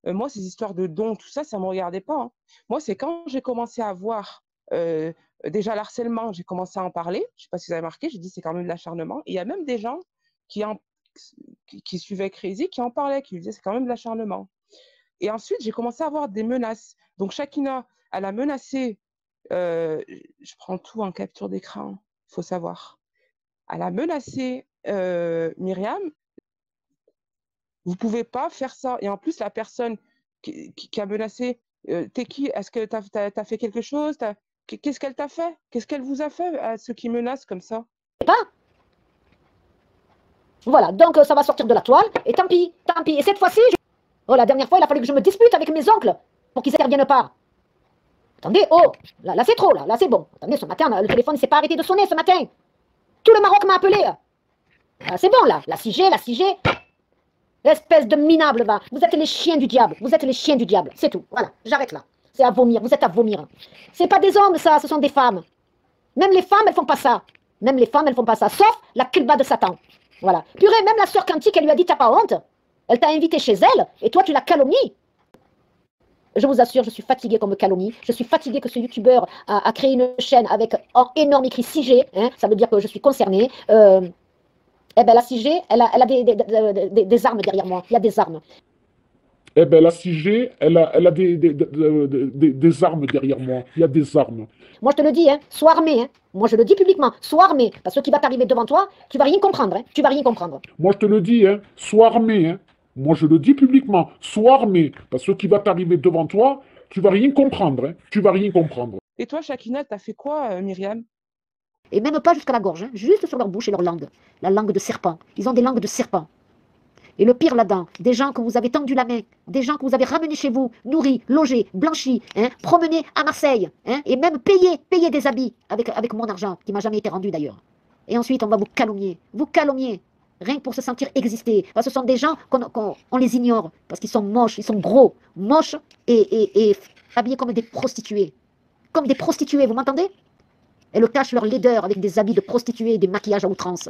moi, ces histoires de dons, tout ça, ça ne me regardait pas, hein. Moi, c'est quand j'ai commencé à voir déjà l'harcèlement, j'ai commencé à en parler. Je ne sais pas si vous avez marqué, j'ai dit c'est quand même de l'acharnement. Et il y a même des gens qui, en, qui suivaient Crazy qui en parlaient, qui lui disaient c'est quand même de l'acharnement. Et ensuite, j'ai commencé à avoir des menaces. Donc, Shakina, elle a menacé, je prends tout en capture d'écran, il faut savoir. Elle a menacé Myriam, vous ne pouvez pas faire ça. Et en plus, la personne qui a menacé, t'es qui? Est-ce que tu as fait quelque chose? Qu'est-ce qu'elle t'a fait? Qu'est-ce qu'elle vous a fait à ceux qui menacent comme ça? Pas. Voilà, donc ça va sortir de la toile, et tant pis, tant pis. Et cette fois-ci, oh, la dernière fois, il a fallu que je me dispute avec mes oncles pour qu'ils n'interviennent pas. Attendez, oh, là c'est trop, là c'est bon. Attendez, ce matin, le téléphone ne s'est pas arrêté de sonner ce matin. Tout le Maroc m'a appelé. C'est bon, là, la 6G, la 6G. Espèce de minable, va. Vous êtes les chiens du diable. Vous êtes les chiens du diable. C'est tout. Voilà, j'arrête là. C'est à vomir. Vous êtes à vomir. C'est pas des hommes, ça. Ce sont des femmes. Même les femmes, elles font pas ça. Même les femmes, elles font pas ça. Sauf la kilba de Satan. Voilà. Purée, même la sœur Quantique, elle lui a dit, t'as pas honte. Elle t'a invité chez elle, et toi, tu la calomnies. Je vous assure, je suis fatiguée qu'on me calomnie. Je suis fatiguée que ce youtubeur a créé une chaîne avec en énorme écrit 6G. Hein, ça veut dire que je suis concernée. Eh bien, la 6G, elle a des armes derrière moi. Il y a des armes. Eh ben, la 6G, elle a des armes derrière moi. Il y a des armes. Moi, je te le dis, hein, sois armé. Hein. Moi, je le dis publiquement, sois armé. Parce que ce qui va t'arriver devant toi, tu vas rien comprendre. Hein. Tu vas rien comprendre. Moi, je te le dis, hein, sois armé. Hein. Moi, je le dis publiquement, sois armé. Parce que ce qui va t'arriver devant toi, tu vas rien comprendre. Hein. Tu vas rien comprendre. Et toi, Shakina, t'as fait quoi, Myriam? Et même pas jusqu'à la gorge, hein, juste sur leur bouche et leur langue. La langue de serpent. Ils ont des langues de serpent. Et le pire là-dedans, des gens que vous avez tendu la main, des gens que vous avez ramenés chez vous, nourris, logés, blanchis, hein, promenés à Marseille, hein, et même payés des habits avec mon argent, qui m'a jamais été rendu d'ailleurs. Et ensuite, on va vous calomnier, rien que pour se sentir exister. Parce que ce sont des gens qu'on les ignore, parce qu'ils sont moches, ils sont gros, moches et habillés comme des prostituées. Comme des prostituées, vous m'entendez? Elles cachent leur laideur avec des habits de prostituées et des maquillages à outrance.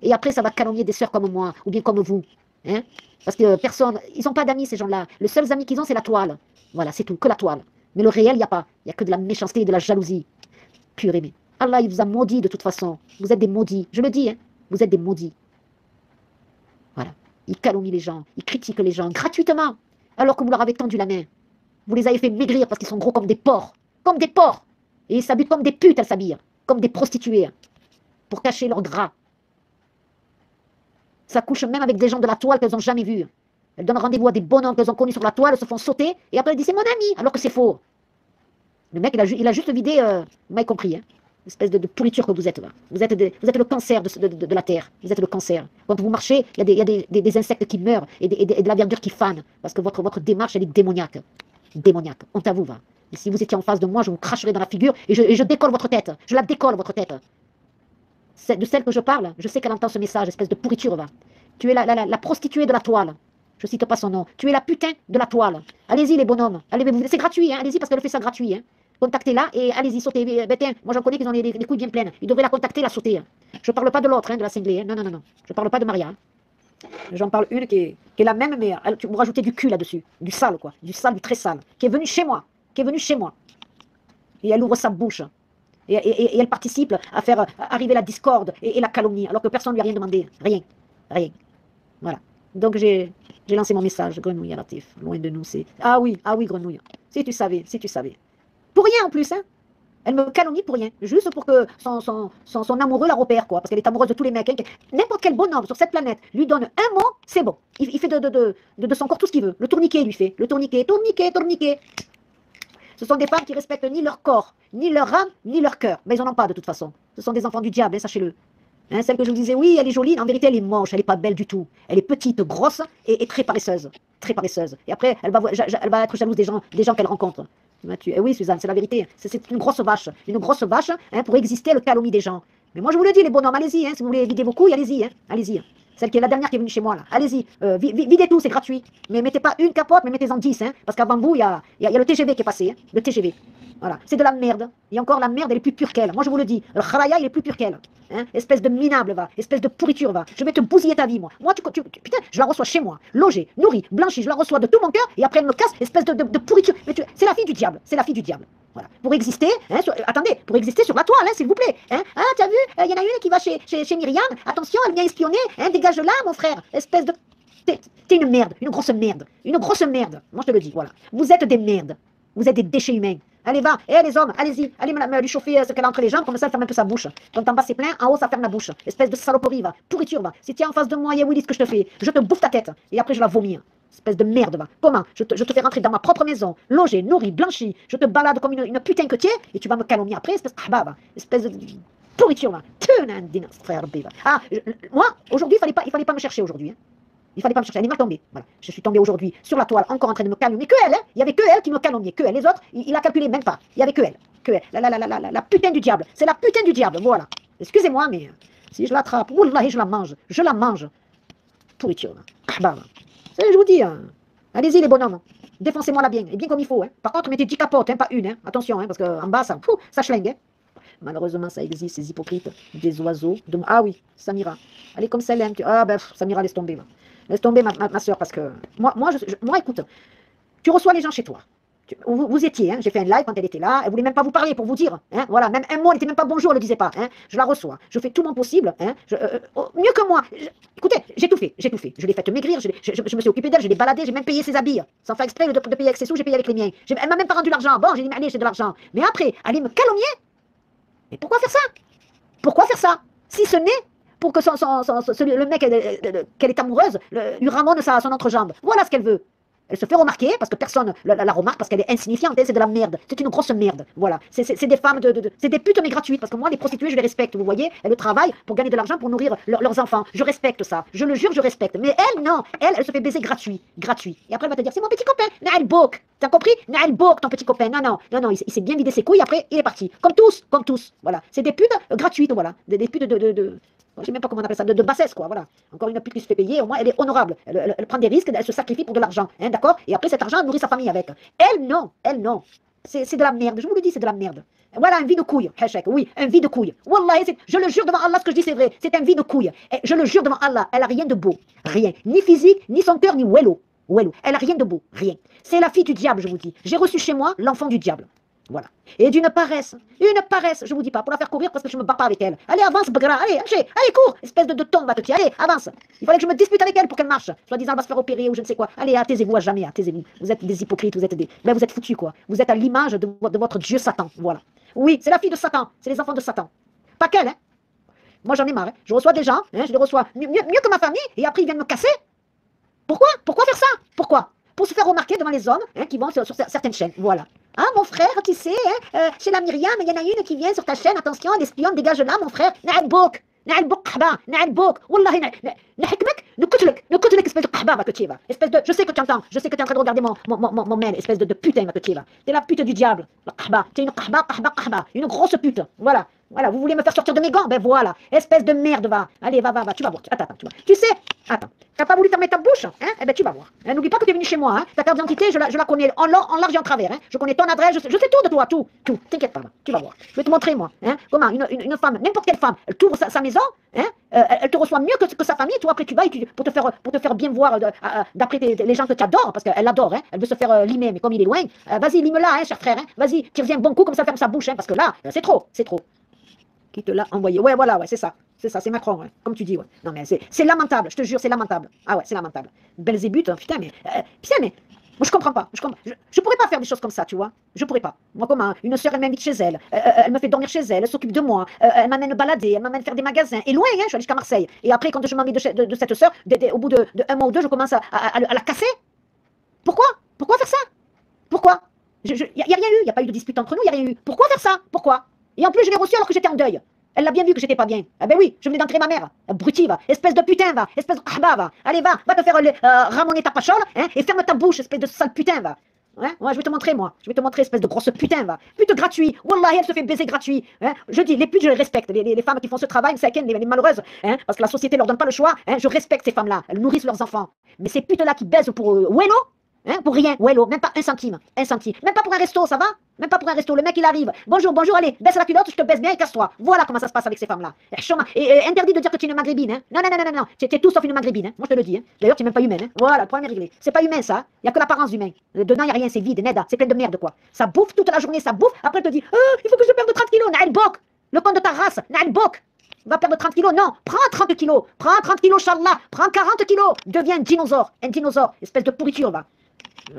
Et après, ça va calomnier des sœurs comme moi, ou bien comme vous. Hein? Parce que personne, ils n'ont pas d'amis ces gens-là. Les seuls amis qu'ils ont, c'est la toile. Voilà, c'est tout, que la toile. Mais le réel, il n'y a pas. Il n'y a que de la méchanceté et de la jalousie. Purée, mais Allah, il vous a maudit de toute façon. Vous êtes des maudits. Je le dis, hein. Vous êtes des maudits. Voilà. Ils calomnient les gens, ils critiquent les gens gratuitement, alors que vous leur avez tendu la main. Vous les avez fait maigrir parce qu'ils sont gros comme des porcs. Comme des porcs. Et ils s'habillent comme des putes, elles s'habillent. Comme des prostituées. Pour cacher leur gras. Ça couche même avec des gens de la toile qu'elles n'ont jamais vus. Elles donnent rendez-vous à des bonhommes qu'elles ont connus sur la toile, elles se font sauter, et après elles disent c'est mon ami, alors que c'est faux. Le mec, il a juste vidé, vous m'avez compris, hein, espèce de pourriture que vous êtes là. Vous êtes le cancer de la terre. Vous êtes le cancer. Quand vous marchez, il y a des insectes qui meurent et de la verdure qui fane, parce que votre démarche, elle est démoniaque. Démoniaque. Honte à vous, va. Et si vous étiez en face de moi, je vous cracherais dans la figure et je décolle votre tête. Je la décolle, votre tête. De celle que je parle, je sais qu'elle entend ce message, espèce de pourriture, va. Tu es la prostituée de la toile. Je cite pas son nom. Tu es la putain de la toile. Allez-y, les bonhommes. C'est gratuit, hein. Allez-y, parce qu'elle fait ça gratuit. Hein. Contactez-la et allez-y, sautez. Tiens, moi j'en connais qui ont les couilles bien pleines. Ils devraient la contacter, la sauter. Hein. Je parle pas de l'autre, hein, de la cinglée. Hein. Non, non, non, non. Je parle pas de Maria. Hein. J'en parle une qui est la même, mais vous rajoutez du cul là-dessus. Du sale, quoi. Du sale, du très sale. Qui est venue chez moi. Et elle ouvre sa bouche. Et elle participe à faire arriver la discorde et la calomnie, alors que personne ne lui a rien demandé. Rien. Rien. Voilà. Donc j'ai lancé mon message. Grenouille, Latif. Loin de nous, c'est... Ah oui, Grenouille. Si tu savais. Pour rien en plus, hein. Elle me calomnie pour rien. Juste pour que son amoureux la repère, quoi. Parce qu'elle est amoureuse de tous les mecs. Hein. N'importe quel bonhomme sur cette planète lui donne un mot, c'est bon. Il fait de son corps tout ce qu'il veut. Le tourniquet, lui fait. Le tourniquet. Ce sont des femmes qui respectent ni leur corps, ni leur âme, ni leur cœur. Mais ils n'en ont pas de toute façon. Ce sont des enfants du diable, hein, sachez-le. Hein, celle que je vous disais, oui, elle est jolie, en vérité, elle est moche, elle n'est pas belle du tout. Elle est petite, grosse et très paresseuse. Très paresseuse. Et après, elle va être jalouse des gens qu'elle rencontre. Et oui, Suzanne, c'est la vérité. C'est une grosse vache. Une grosse vache, hein, pour exister, elle calomnie des gens. Mais moi, je vous le dis, les bonhommes, allez-y. Hein, si vous voulez vider vos couilles, allez-y. Hein, allez-y. Celle qui est la dernière qui est venue chez moi, là. Allez-y, videz tout, c'est gratuit. Mais mettez pas une capote, mais mettez-en 10. Hein, parce qu'avant vous, il y a le TGV qui est passé. Hein, le TGV. Voilà, c'est de la merde. Et encore, la merde, elle est plus pure qu'elle. Moi, je vous le dis, le kharaya, il est plus pur qu'elle. Hein, espèce de minable, va. Espèce de pourriture, va. Je vais te bousiller ta vie, moi. Moi, putain, je la reçois chez moi. Logée, nourrie, blanchie, je la reçois de tout mon cœur. Et après, elle me casse, espèce de pourriture. Mais c'est la fille du diable. C'est la fille du diable. Voilà. Pour exister, hein, attendez, pour exister sur la toile, hein, s'il vous plaît. Hein. Ah, t'as vu, il y en a une qui va chez Myriam. Attention, elle vient espionner. Hein, dégage là, mon frère. Espèce de... T'es une merde, une grosse merde. Une grosse merde. Moi, je te le dis, voilà. Vous êtes des merdes. Vous êtes des déchets humains. Allez, va. Eh, les hommes, allez-y. Allez lui chauffer ce qu'elle a entre les jambes, comme ça, elle ferme un peu sa bouche. Quand en bas, c'est plein, en haut, ça ferme la bouche. Espèce de saloperie, va. Pourriture, va. Si tu es en face de moi, Willy, ce que je te fais, je te bouffe ta tête. Et après, je la vomis. Espèce de merde, va. Comment je te fais rentrer dans ma propre maison, logée, nourrie, blanchie. Je te balade comme une putain que tu es, et tu vas me calomnier après, espèce de va. Espèce de pourriture, va. Frère, va. Ah, moi, aujourd'hui, il fallait pas me chercher aujourd'hui. Hein. Il fallait pas me chercher, elle est mal tombée. Voilà. Je suis tombée aujourd'hui sur la toile, encore en train de me calomnier. Que elle, hein. Il y avait que elle qui me calomniait, que elle. Les autres, il a calculé même pas. Il y avait que elle. Que elle. La putain du diable. C'est la putain du diable, voilà. Excusez-moi, mais si je l'attrape, wallahi, je la mange. Je la mange. Pourriture. Je vous dis, hein. Allez-y les bonhommes. Défoncez-moi-la bien, et bien comme il faut. Hein. Par contre, mettez 10 capotes, hein, pas une. Hein. Attention, hein, parce qu'en bas, ça schlingue. Hein. Malheureusement, ça existe, ces hypocrites, des oiseaux. Ah oui, Samira. Elle est comme ça, elle aime. Ah ben, Samira, laisse tomber. Laisse tomber ma soeur, parce que moi, écoute, tu reçois les gens chez toi. Vous étiez, hein, j'ai fait un live quand elle était là, elle voulait même pas vous parler pour vous dire, hein, voilà, même un mot, elle n'était même pas bonjour, elle ne le disait pas, hein, je la reçois, je fais tout mon possible, hein, mieux que moi, écoutez, j'ai tout fait, je l'ai fait maigrir, je me suis occupé d'elle, je l'ai baladée, j'ai même payé ses habits, sans faire exprès de payer avec ses sous, j'ai payé avec les miens, elle m'a même pas rendu l'argent, bon, j'ai dit, allez, j'ai de l'argent, mais après, aller me calomnier, mais pourquoi faire ça? Pourquoi faire ça? Si ce n'est pour que le mec qu'elle est amoureuse lui ramène son entrejambe. Voilà ce qu'elle veut. Elle se fait remarquer parce que personne la remarque, parce qu'elle est insignifiante, c'est de la merde. C'est une grosse merde. Voilà. C'est des femmes, c'est des putes mais gratuites. Parce que moi, les prostituées, je les respecte. Vous voyez, elles travaillent pour gagner de l'argent pour nourrir leurs enfants. Je respecte ça. Je le jure, je respecte. Mais elle, non. Elle se fait baiser gratuit. Et après, elle va te dire, c'est mon petit copain. Naël Bok. T'as compris? Naël Bok, ton petit copain. Non. Il s'est bien vidé ses couilles. Après, il est parti. Comme tous. Voilà. C'est des putes gratuites. Voilà. Des putes je ne sais même pas comment on appelle ça, de bassesse, quoi, voilà. Encore une pute qui se fait payer, au moins elle est honorable. Elle prend des risques, elle se sacrifie pour de l'argent, hein, d'accord? Et après cet argent, elle nourrit sa famille avec. Elle, non. C'est de la merde, je vous le dis, c'est de la merde. Voilà, un vide de couille, oui, un vide de couille. Wallah, je le jure devant Allah, ce que je dis, c'est vrai. C'est un vide de couille. Et je le jure devant Allah, elle n'a rien de beau. Rien. Ni physique, ni son cœur, ni wello. Elle n'a rien de beau. Rien. C'est la fille du diable, je vous dis. J'ai reçu chez moi l'enfant du diable. Voilà. Et d'une paresse, je vous dis pas, pour la faire courir parce que je me bats pas avec elle. Allez, avance, Bagra, allez, cours, espèce de tombe, va te tirer, allez, avance. Il fallait que je me dispute avec elle pour qu'elle marche. Soit disant, elle va se faire opérer ou je ne sais quoi. Allez, taisez-vous à jamais, taisez-vous. Vous êtes des hypocrites, vous êtes foutus, quoi. Vous êtes à l'image de votre Dieu Satan, voilà. Oui, c'est la fille de Satan, c'est les enfants de Satan. Pas qu'elle, hein. Moi, j'en ai marre, hein. Je reçois des gens, hein, je les reçois mieux que ma famille, et après, ils viennent me casser. Pourquoi faire ça? Pourquoi? Pour se faire remarquer devant les hommes, hein, qui vont sur certaines chaînes, voilà. Ah, mon frère, tu sais, hein, chez la Myriam, il y en a une qui vient sur ta chaîne, attention, elle espionne, dégage là, mon frère. Na'al bok, wallahi, nahikmek, nukutlek, espèce de qahba, va que tu vas. Espèce de, je sais que tu entends, je sais que tu es en train de regarder mon mail, espèce de putain, va que tu vas. T'es la pute du diable, la qahba, t'es une qahba, une grosse pute, voilà. Voilà, vous voulez me faire sortir de mes gants? Ben voilà, espèce de merde, va. Allez, va, tu vas voir. Attends, tu vois. Tu sais, attends, t'as pas voulu fermer ta bouche, hein? Eh ben tu vas voir. Hein, n'oublie pas que tu es venu chez moi, hein? Ta carte d'identité, je la connais en large et en travers, hein? Je connais ton adresse, je sais tout de toi, tout. T'inquiète pas, tu vas voir. Je vais te montrer, moi, hein? Comment une femme, n'importe quelle femme, elle t'ouvre sa maison, hein? Elle te reçoit mieux que sa famille, toi, après tu vas pour te faire bien voir d'après les gens que tu adores, parce qu'elle adore, hein? Elle veut se faire limer, mais comme il est loin, vas-y, lime-la, hein, cher frère, hein? Vas-y, tire-y un bon coup, comme ça, ferme sa bouche, hein? Parce que là, c'est trop. Qui te l'a envoyé. Ouais, voilà, c'est ça, c'est Macron, ouais, comme tu dis, ouais. Non, mais c'est lamentable, je te jure, c'est lamentable. Ah ouais, c'est lamentable. Belzébuth, putain, mais moi, je comprends pas. Je pourrais pas faire des choses comme ça, tu vois. Je pourrais pas. Moi, comment? Une sœur, elle m'invite chez elle, elle me fait dormir chez elle s'occupe de moi, elle m'amène balader, elle m'amène faire des magasins. Et loin, hein, je suis allée jusqu'à Marseille. Et après, quand je m'en vais de cette sœur, au bout de un mois ou deux, je commence à la casser. Pourquoi faire ça? Pourquoi? Y a rien eu, y a pas eu de dispute entre nous, y a rien eu. Pourquoi faire ça? Pourquoi? Et en plus, je l'ai reçu alors que j'étais en deuil. Elle l'a bien vu que j'étais pas bien. Ah ben oui, je venais d'entrer ma mère. Abruti, va. Espèce de putain, va. Espèce de khaba, va. Allez, va te faire ramoner ta pachole, hein, et ferme ta bouche, espèce de sale putain, va. Hein, ouais, je vais te montrer, moi. Je vais te montrer, espèce de grosse putain, va. Pute gratuit. Wallah, elle se fait baiser gratuit. Hein. Je dis, les putes, je les respecte. Les femmes qui font ce travail, les malheureuses, hein, parce que la société leur donne pas le choix. Hein, je respecte ces femmes-là. Elles nourrissent leurs enfants. Mais ces putes-là qui baisent pour Wello, hein, pour rien, Wello, même pas un centime. Même pas pour un resto, ça va? Même pas pour un resto. Le mec, il arrive. Bonjour, bonjour, allez, baisse la culotte, je te baisse bien et casse-toi. Voilà comment ça se passe avec ces femmes-là. Et interdit de dire que tu es une maghrébine. Hein. Non, non, non, non, non. Tu es tout sauf une maghrébine. Hein. Moi, je te le dis. Hein. D'ailleurs, tu n'es même pas humaine. Hein. Voilà, le problème est réglé. C'est pas humain, ça. Il n'y a que l'apparence humaine. Dedans, il n'y a rien, c'est vide, neda. C'est plein de merde, quoi. Ça bouffe toute la journée, ça bouffe. Après, elle te dit, il faut que je perde 30 kilos. Naël Bok. Le compte de ta race. Naël Bok. Va perdre 30 kilos. Non, prends 30 kilos. Prends 30 kilos, Inch'Allah. Prends 40 kilos. Deviens un dinosaure. Un dinosaure. Espèce de pourriture, va.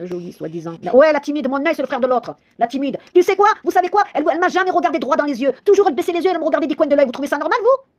Jolie, soi-disant. Ouais, la timide, mon œil, c'est le frère de l'autre. La timide. Tu sais quoi? Vous savez quoi? Elle m'a jamais regardé droit dans les yeux. Toujours elle baissait les yeux, elle me regardait des coins de l'œil. Vous trouvez ça normal, vous?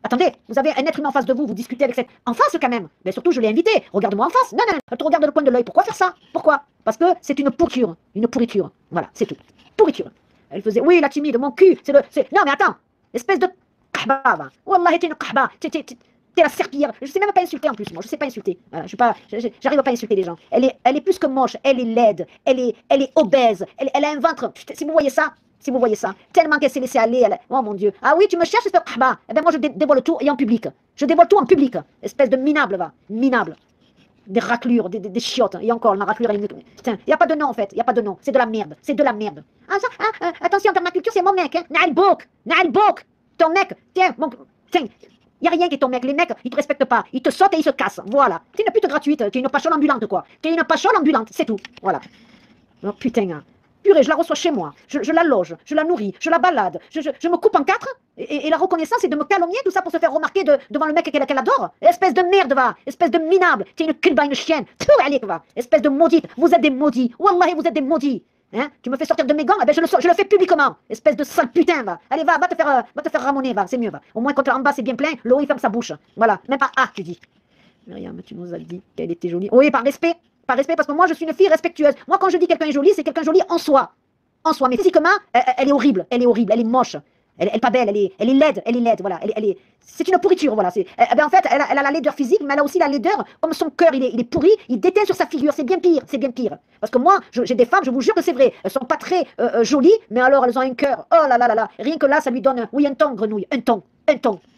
Attendez, vous avez un être humain en face de vous, vous discutez avec cette... En face, quand même. Mais surtout, je l'ai invité. Regarde-moi en face. Non, non, elle te regarde le coin de l'œil. Pourquoi faire ça? Pourquoi? Parce que c'est une pourriture. Une pourriture. Voilà, c'est tout. Pourriture. Elle faisait, oui, la timide, mon cul, c'est le... Non, mais attends. Espèce de... Kahba, va. Wallah, t'es une kahba. T'es la serpillière. Je sais même pas insulter en plus, moi. Je sais pas insulter. Voilà, j'arrive pas à insulter les gens. Elle est plus que moche. Elle est laide. Elle est obèse. Elle a un ventre. Putain, si vous voyez ça, tellement qu'elle s'est laissée aller. Oh mon Dieu. Ah oui, tu me cherches, espèce de kahba. Eh ben moi, je dévoile tout et en public. Je dévoile tout en public. Espèce de minable, va. Minable. Des raclures, des chiottes. Et encore, la raclure, putain, il n'y a pas de nom en fait. Il n'y a pas de nom. C'est de la merde. C'est de la merde. Ah, ça, attention, permaculture, c'est mon mec. Hein. Naël Bok. Naël Bok. Ton mec. Tiens, tiens. Il n'y a rien qui est ton mec. Les mecs, ils ne te respectent pas. Ils te sautent et ils se cassent. Voilà. Tu es une pute gratuite. Tu es une pachole ambulante, quoi. Tu es une pachole ambulante. C'est tout. Voilà. Oh, putain. Hein. Purée, je la reçois chez moi. Je la loge. Je la nourris. Je la balade. Je me coupe en 4. Et la reconnaissance, c'est de me calomnier, tout ça, pour se faire remarquer devant le mec qu'elle adore. Espèce de merde, va. Espèce de minable. Tu es une culba, une chienne. Tout, allez, va. Espèce de maudite. Vous êtes des maudits. Wallahi, vous êtes des maudits. Hein? Tu me fais sortir de mes gants, eh ben je le fais publiquement. Espèce de sale putain, va. Allez, va te faire ramoner, va. C'est mieux, va. Au moins, quand en bas, c'est bien plein, le haut, il ferme sa bouche. Voilà. Même pas ah, tu dis. Myriam, tu nous as dit qu'elle était jolie. Oui, par respect. Par respect, parce que moi, je suis une fille respectueuse. Moi, quand je dis quelqu'un est joli, c'est quelqu'un joli en soi. En soi. Mais physiquement, elle est horrible. Elle est horrible. Elle est moche. Elle est pas belle. Elle est laide. Elle est laide. Voilà. C'est une pourriture, voilà. En fait, elle a la laideur physique, mais elle a aussi la laideur, comme son cœur, il est pourri, il déteint sur sa figure. C'est bien pire, c'est bien pire. Parce que moi, j'ai des femmes, je vous jure que c'est vrai. Elles sont pas très jolies, mais alors elles ont un cœur. Oh là là là là. Rien que là, ça lui donne, oui, un ton, grenouille, un ton.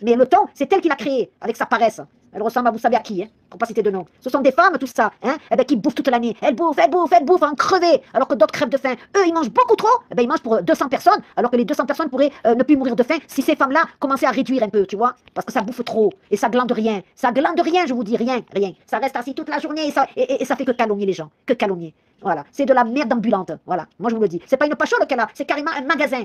Mais le ton, c'est elle qui l'a créé, avec sa paresse. Elle ressemble à vous savez à qui, hein, pour pas citer de nom. Ce sont des femmes, tout ça, hein, eh ben, qui bouffent toute l'année. Elles bouffent, en crever, alors que d'autres crèvent de faim. Eux, ils mangent beaucoup trop, eh ben, ils mangent pour 200 personnes, alors que les 200 personnes pourraient ne plus mourir de faim si ces femmes-là commençaient à réduire un peu, tu vois, parce que ça bouffe trop, et ça glande rien. Ça glande rien, je vous dis, rien. Ça reste assis toute la journée, et ça fait que calomnier les gens, que calomnier. Voilà, c'est de la merde ambulante. Voilà, moi je vous le dis. C'est pas une pachole qu'elle a, c'est carrément un magasin.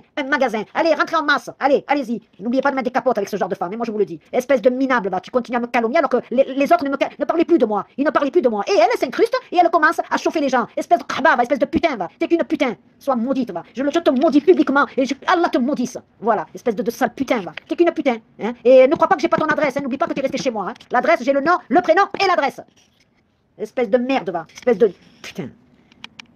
Allez, rentrez en masse. Allez-y. N'oubliez pas de mettre des capotes avec ce genre de femme. Et moi je vous le dis. Espèce de minable, va. Tu continues à me calomnier alors que les autres ne parlaient plus de moi. Ils ne parlaient plus de moi. Et elle s'incruste et elle commence à chauffer les gens. Espèce de khaba, va. Espèce de putain, va. T'es qu'une putain. Sois maudite, va. Je te maudis publiquement et Allah te maudisse. Voilà, espèce de sale putain, va. T'es qu'une putain. Hein. Et ne crois pas que j'ai pas ton adresse. Hein. N'oublie pas que t'es resté chez moi. Hein. L'adresse, j'ai le nom, le prénom et l'adresse. Espèce de merde, va. Espèce de putain.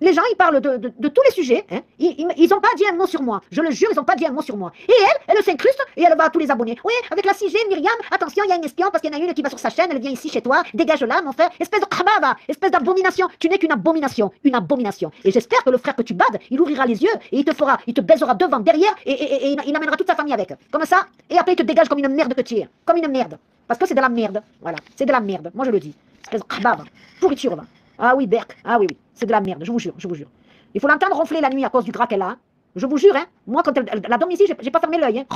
Les gens, ils parlent de tous les sujets. Hein. Ils n'ont pas dit un mot sur moi. Je le jure, ils n'ont pas dit un mot sur moi. Et elle s'incruste et elle va à tous les abonnés. Oui, avec la 6G, Myriam, attention, il y a une espion parce qu'il y en a une qui va sur sa chaîne, elle vient ici chez toi, dégage-la, mon frère. Espèce de khababa, espèce d'abomination. Tu n'es qu'une abomination, une abomination. Et j'espère que le frère que tu bades, il ouvrira les yeux et il te baisera devant, derrière et il amènera toute sa famille avec. Comme ça. Et après, il te dégage comme une merde que tu es. Comme une merde. Parce que c'est de la merde. Voilà, c'est de la merde. Moi, je le dis. Espèce de khababa, pourriture, va. Ah oui, Berk, ah oui, c'est de la merde, je vous jure. Il faut l'entendre ronfler la nuit à cause du gras qu'elle a. Je vous jure, hein. Moi, quand elle a dormi ici, j'ai pas fermé l'œil. Hein.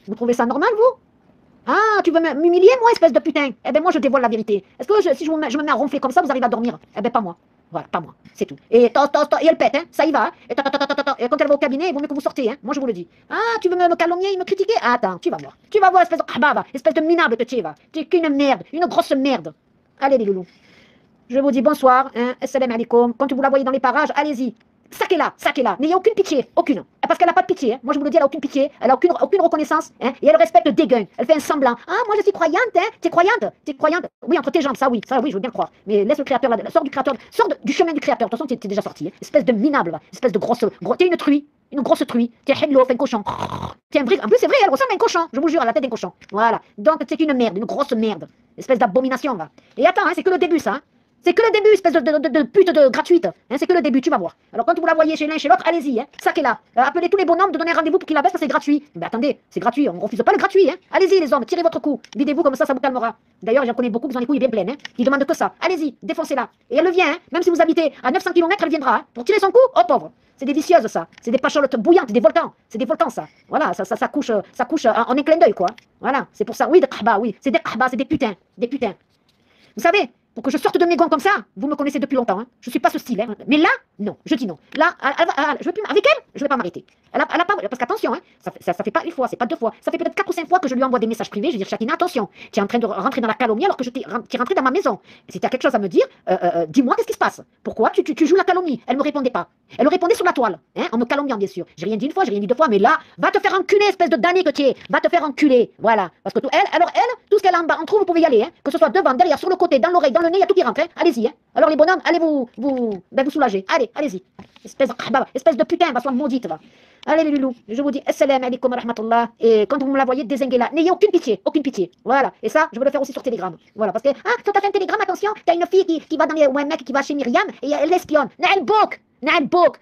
Vous trouvez ça normal, vous? Ah, tu veux m'humilier, moi, espèce de putain? Eh ben moi, je dévoile la vérité. Est-ce que si je me mets à ronfler comme ça, vous arrivez à dormir? Eh ben pas moi. Voilà, pas moi, c'est tout. Et elle pète, hein. Ça y va, hein. Et quand elle va au cabinet, il vaut mieux que vous sortez, hein. Moi, je vous le dis. Ah, tu veux me calomnier, me critiquer? Ah, attends, tu vas voir. Tu vas voir, espèce de khababa, espèce de minable que tu es, va. Tu es qu'une merde, une grosse merde. Allez, les loulous. Je vous dis bonsoir, hein, assalamu alaikum. Quand vous la voyez dans les parages, allez-y. Saquez-la. N'ayez aucune pitié, aucune. Parce qu'elle n'a pas de pitié. Hein. Moi, je vous le dis, elle n'a aucune pitié. Elle n'a aucune reconnaissance. Hein, et elle respecte dégain. Elle fait un semblant. Ah, moi, je suis croyante. Hein. T'es croyante? Oui, entre tes jambes, ça, oui, je veux bien croire. Mais laisse le créateur, sors du créateur, du chemin du créateur. De toute façon, t'es déjà sorti. Hein. Espèce de minable, là. Espèce de grosse. T'es une truie. Une grosse truie. T'es hello, un cochon. T'es un brick. En plus, c'est vrai, elle ressemble à un cochon. Je vous jure, à la tête d'un cochon. Voilà. Donc, c'est une merde, une grosse merde. Espèce d'abomination, va. Et attends, hein, c'est que le début, ça. Hein. C'est que le début, espèce de pute gratuite. Hein, c'est que le début, tu vas voir. Alors quand vous la voyez chez l'un, chez l'autre, allez-y. Hein, ça qui est là. Appelez tous les bonhommes de donner rendez-vous pour qu'ils la baissent, c'est gratuit. Mais attendez, c'est gratuit, on ne refuse pas le gratuit. Hein. Allez-y les hommes, tirez votre coup. Videz-vous comme ça vous calmera. D'ailleurs, j'en connais beaucoup qui ont les couilles bien pleines. Hein, qui demandent que ça. Allez-y, défoncez-la. Et elle vient, hein, même si vous habitez à 900 km, elle viendra. Hein, pour tirer son coup, oh pauvre. C'est des vicieuses ça. C'est des pacholotes bouillantes, des volcans. C'est des volcans ça. Voilà, ça couche en un clin d'œil quoi. Voilà, c'est pour ça. Oui, des kahba, oui. C'est des kahba, c'est des putains. Des putains. Vous savez, pour que je sorte de mes gonds comme ça, vous me connaissez depuis longtemps, hein. Je ne suis pas ce style. Hein. Mais là, non, je dis non. Là, je veux plus, avec elle, je ne vais pas m'arrêter. Elle a pas, parce qu'attention, hein, ça fait pas une fois, c'est pas deux fois, ça fait peut-être 4 ou 5 fois que je lui envoie des messages privés, je dis Chakina, attention, tu es en train de rentrer dans la calomnie alors que tu es rentré dans ma maison. Si tu as quelque chose à me dire, dis-moi qu'est-ce qui se passe. Pourquoi tu joues la calomnie? Elle ne me répondait pas. Elle me répondait sur la toile, hein, en me calomniant bien sûr. J'ai rien dit une fois, j'ai rien dit deux fois, mais là, va te faire enculer, espèce de damné que tu es. Va te faire enculer, voilà. Parce que elle, tout ce qu'elle a en bas, en trou, vous pouvez y aller, hein. Que ce soit devant, derrière, sur le côté, dans l'oreille, dans le nez, il y a tout qui rentre, hein. Allez-y, hein. Alors les bonhommes, allez vous soulager. Allez-y. Espèce de putain, va, soit maudite, va. Allez les loulous, je vous dis assalamu alaikum wa rahmatullah. Et quand vous me la voyez, dézinguez-la. N'ayez aucune pitié, aucune pitié. Voilà. Et ça, je veux le faire aussi sur Telegram. Voilà. Parce que, quand t'as fait un Telegram, attention, t'as une fille qui va dans les, ou un mec qui va chez Myriam et elle l'espionne.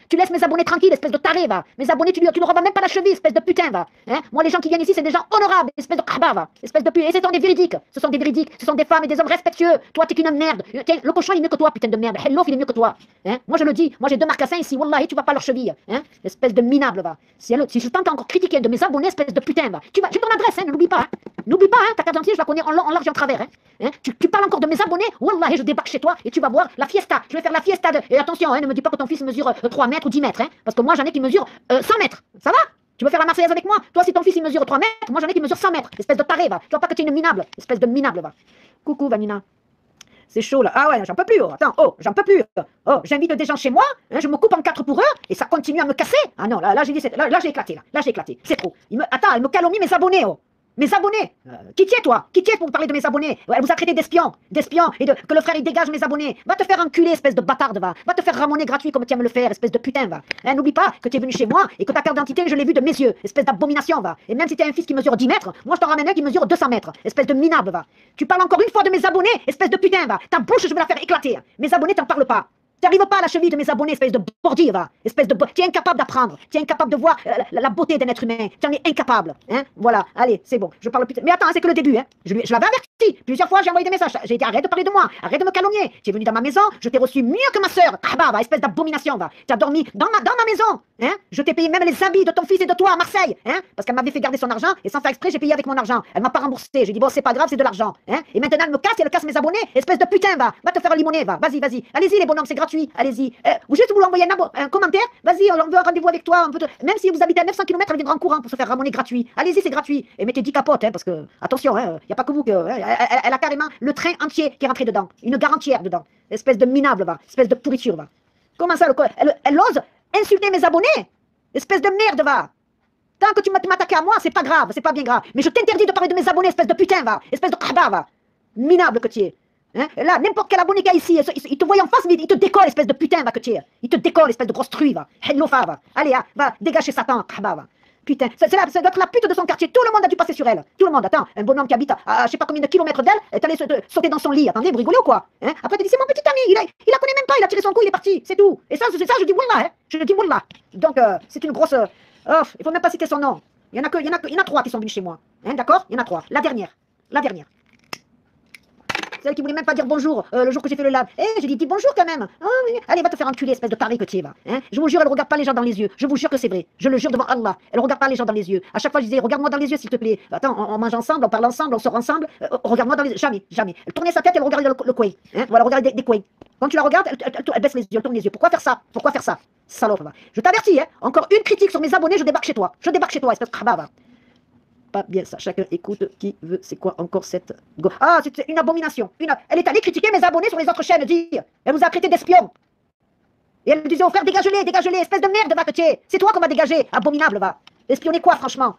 Tu laisses mes abonnés tranquilles, espèce de taré, va. Mes abonnés, tu leur envoies même pas la cheville, espèce de putain, va. Hein, moi, les gens qui viennent ici, c'est des gens honorables, espèce de khaba, va. Espèce de putain. Et ce sont des véridiques. Ce sont des femmes et des hommes respectueux. Toi, t'es qu'une merde. Tiens, le cochon, il est mieux que toi, putain de merde. Hello, il est mieux que toi. Hein, moi, je le dis. Moi, j'ai 2 marcassins ici. Wallahi, tu vas pas leur cheville. Hein, espèce de minable, va. Si je tente encore critiquer de mes abonnés, espèce de putain, va. J'ai ton adresse, hein, ne l'oublie pas. Hein. N'oublie pas, hein, ta carte d'identité, je la connais en large et en travers. Hein. Tu parles encore de mes abonnés. Wallahi, je débarque chez toi et tu vas voir la fiesta. Je vais faire la fiesta de. Et attention, hein, ne me dis pas que ton fils mesure 3 mètres ou 10 mètres, hein, parce que moi j'en ai qui mesurent 100 mètres. Ça va? Tu veux faire la Marseillaise avec moi? Toi, si ton fils il mesure 3 mètres, moi j'en ai qui mesurent 100 mètres. Espèce de taré, va. Tu vois pas que tu es une minable. Espèce de minable, va. Coucou, Vanina. C'est chaud là. Ah ouais, j'en peux plus. Oh. Attends, j'en peux plus. Oh, j'invite des gens chez moi, hein, je me coupe en 4 pour eux et ça continue à me casser. Ah non, là j'ai dit, là j'ai éclaté. Là j'ai éclaté. C'est trop. Attends, elle me calomnie mes abonnés. Oh. Mes abonnés, qui tu es toi? Qui tu es pour me parler de mes abonnés? Elle vous a traité d'espion, et que le frère il dégage mes abonnés. Va te faire enculer, espèce de bâtarde, va. Va te faire ramoner gratuit comme tu aimes le faire, espèce de putain, va. Hein, n'oublie pas que tu es venu chez moi et que ta carte d'identité, je l'ai vue de mes yeux, espèce d'abomination, va. Et même si tu as un fils qui mesure 10 mètres, moi je t'en ramène un qui mesure 200 mètres, espèce de minable, va. Tu parles encore une fois de mes abonnés, espèce de putain, va. Ta bouche, je vais la faire éclater. Mes abonnés, t'en parles pas. Tu n'arrives pas à la cheville de mes abonnés, espèce de bordille, va. Tu es incapable d'apprendre. Tu es incapable de voir la beauté d'un être humain. Tu en es incapable. Hein, voilà, allez, c'est bon. Je parle plus. Mais attends, c'est que le début. Hein. Je l'avais averti. Plusieurs fois, j'ai envoyé des messages. J'ai dit arrête de parler de moi. Arrête de me calomnier. Tu es venu dans ma maison. Je t'ai reçu mieux que ma sœur. Va, espèce d'abomination, va. Tu as dormi dans ma maison. Hein. Je t'ai payé même les habits de ton fils et de toi à Marseille. Hein, parce qu'elle m'avait fait garder son argent. Et sans faire exprès, j'ai payé avec mon argent. Elle m'a pas remboursé. J'ai dit bon, c'est pas grave, c'est de l'argent. Hein. Et maintenant, elle me casse et elle casse mes abonnés. Espèce de putain, va. Va te faire limoner, va. Vas-y. Allez-y, les bonhommes, c'est gratuit. Allez-y. Ou juste vous lui envoyez un commentaire, vas-y, on veut un rendez-vous avec toi, même si vous habitez à 900 km, elle viendra en courant pour se faire ramoner gratuit. Allez-y, c'est gratuit. Et mettez 10 capotes, hein, parce que, attention, il n'y a pas que vous, elle a carrément le train entier qui est rentré dedans, une gare entière dedans. Espèce de minable, va, espèce de pourriture, va. Comment ça, elle ose insulter mes abonnés? Espèce de merde, va. Tant que tu m'attaques à moi, c'est pas grave, c'est pas bien grave. Mais je t'interdis de parler de mes abonnés, espèce de putain, va. Espèce de khaba, va. Minable que tu es. Hein? Là, n'importe quel abonné qu'il y a ici, il te voit en face, mais il te décolle, espèce de putain, va, que tu es. Il te décolle, espèce de grosse truie, va. Hellofa, va. Allez, va, dégagez Satan, khaba, va. Putain, ça doit être la pute de son quartier. Tout le monde a dû passer sur elle. Tout le monde. Attends, un bonhomme qui habite à je sais pas combien de kilomètres d'elle, est allé sauter dans son lit. Attendez, vous rigolez ou quoi? Hein? Après, tu dis, c'est mon petit ami, il la connaît même pas, il a tiré son coup, il est parti, c'est tout. Et ça, je dis Wallah, hein. Je dis Wallah. Donc, c'est une grosse. Il faut même pas citer son nom. Il y en a 3 qui sont venus chez moi. Hein, d'accord? Il y en a 3. La dernière. Celle qui voulait même pas dire bonjour le jour que j'ai fait le live. J'ai dit dis bonjour quand même. Oh, allez, va te faire enculer, espèce de taré que tu es, va. Hein, je vous jure, elle regarde pas les gens dans les yeux. Je vous jure que c'est vrai. Je le jure devant Allah. Elle regarde pas les gens dans les yeux. À chaque fois, je disais, regarde-moi dans les yeux, s'il te plaît. Attends, on mange ensemble, on parle ensemble, on sort ensemble. Regarde-moi dans les yeux. Jamais. Elle tournait sa tête, elle regardait le coin. Hein, voilà, regardait des coins. Quand tu la regardes, elle baisse les yeux, elle tourne les yeux. Pourquoi faire ça? Salope, va. Je t'avertis, hein. Encore une critique sur mes abonnés, je débarque chez toi, espèce de khaba, va. Pas bien ça, chacun écoute qui veut, c'est quoi encore cette... Ah, c'est une abomination. Elle est allée critiquer mes abonnés sur les autres chaînes, dire. Elle nous a traité d'espions. Et elle disait, oh frère, dégage-les, espèce de merde, va, que tu es. C'est toi qu'on va dégager, abominable, va. Espionner quoi, franchement?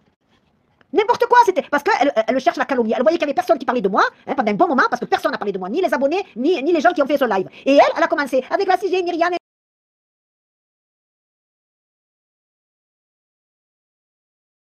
N'importe quoi, c'était... Parce qu'elle cherche la calomnie. Elle voyait qu'il n'y avait personne qui parlait de moi, hein, pendant un bon moment, parce que personne n'a parlé de moi, ni les abonnés, ni les gens qui ont fait ce live. Et elle a commencé, avec la CG Myriam...